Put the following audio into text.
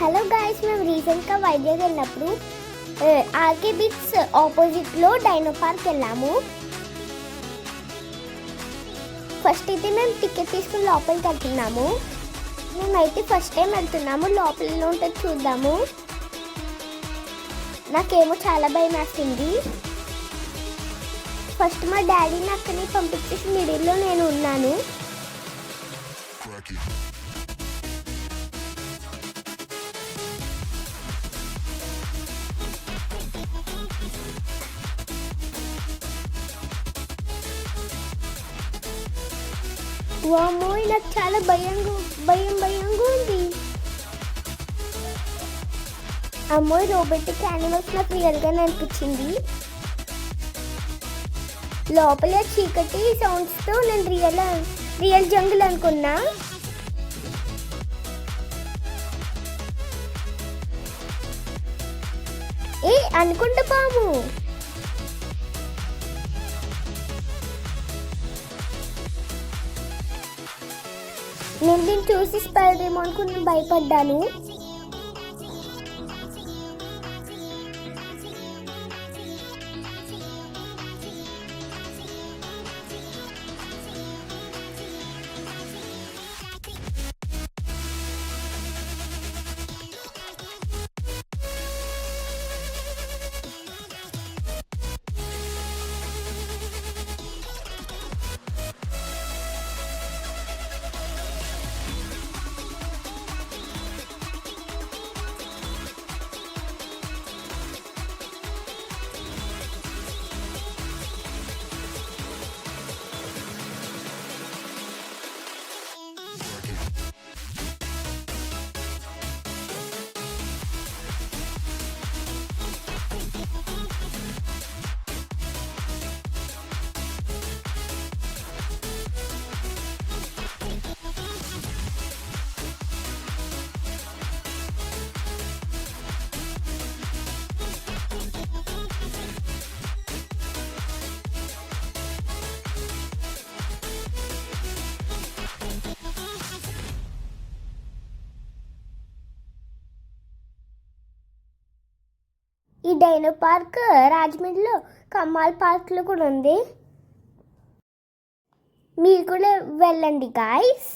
Hello guys, మేము రీసెంట్గా వైజాగ్ వెళ్ళినప్పుడు ఆర్కే బీచ్ ఆపోజిట్లో డైనో పార్క్ వెళ్ళాము. ఫస్ట్ అయితే మేము టికెట్ తీసుకుని లోపలికి వెళ్తున్నాము. మేమైతే ఫస్ట్ టైం వెళ్తున్నాము, లోపల ఉంటుంది చూద్దాము. నాకేమో చాలా భయం వేస్తుంది. ఫస్ట్ మా డాడీని అక్కడిని పంపించేసి మిడిల్లో నేను ఉన్నాను. వామ్మోయ్, నాకు చాలా భయంగా ఉంది. అమ్మోయ్, రోబోటిక్ యానిమల్స్ నాకు రియల్గా అనిపించింది. లోపల చీకటి సౌండ్స్తో నేను రియల్ జంగిల్ అనుకున్నా. అనుకుంటా పాము. నేను దీన్ని చూసి స్పైడర్ అనుకుని భయపడ్డాను. ఈ డైనో పార్క్ రాజమండ్రిలో కమ్మాల్ పార్క్లో కూడా ఉంది. మీరు కూడా వెళ్ళండి గాయస్.